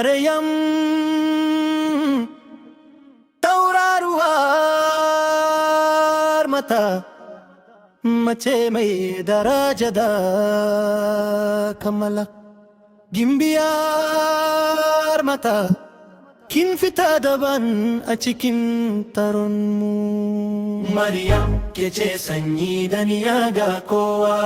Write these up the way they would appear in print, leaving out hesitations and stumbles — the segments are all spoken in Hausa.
Maryam tauraruwar mata, mace mai daraja da kammala. Gimbiyar mata, kin fita daban a cikin taronmu. Maryam ke ce sanyi da niya ga kowa,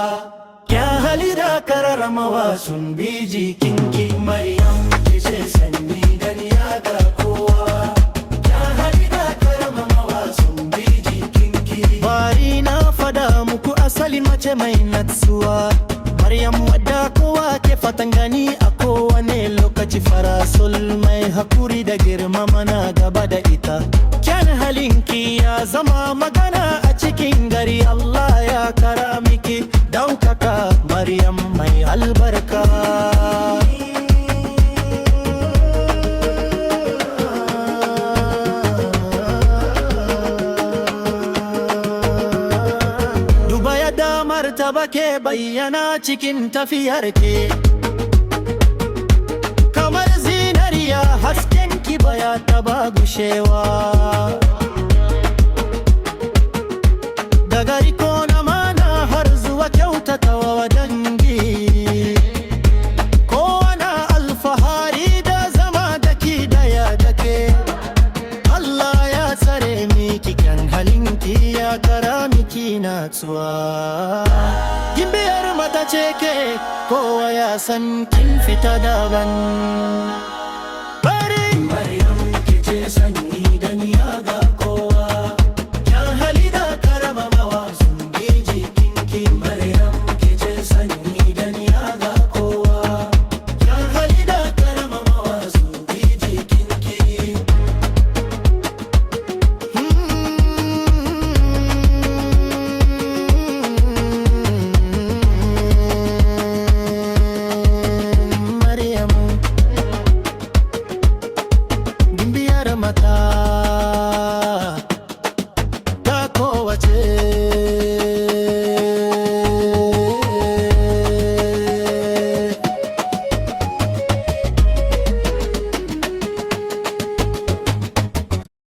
kya halida kararamawa sun bi jikinki. Maryam ke ce sanyi da niya ga kowa, kya halida kararamawa sun bi jikinki. Bari na fada muku asalin mace mai natsuwa, Maryam wadda kowa ke fatan gani a kowane lokaci. Farasol mai hakuri da girmama na gaba da ita. Kyan halinki ya zama magana a cikin gari. Allah ya kara miki daukaka, Maryam mai albarka. Duba yadda martaba ke bayyana cikin tafiyarki, kamar zinariya haskenki baya taba gushewa. Daga riko na mana har zuwa kyautatawa wa dangi, kowane alfahari da zama daki daya dake. Allah ya tsare miki kyan halinki, ya kara miki natsuwa. Gimbiyar mata ce ke, kowa ya san kin fita daban. Maryam ke ce sanyi da niya ga kowa, kyan hali da karamawa sun bi jikinki. Maryam ke ce sanyi da niya ga kowa, kyan hali da karamawa sun bi jikinki. Maryam gimbiyar mata.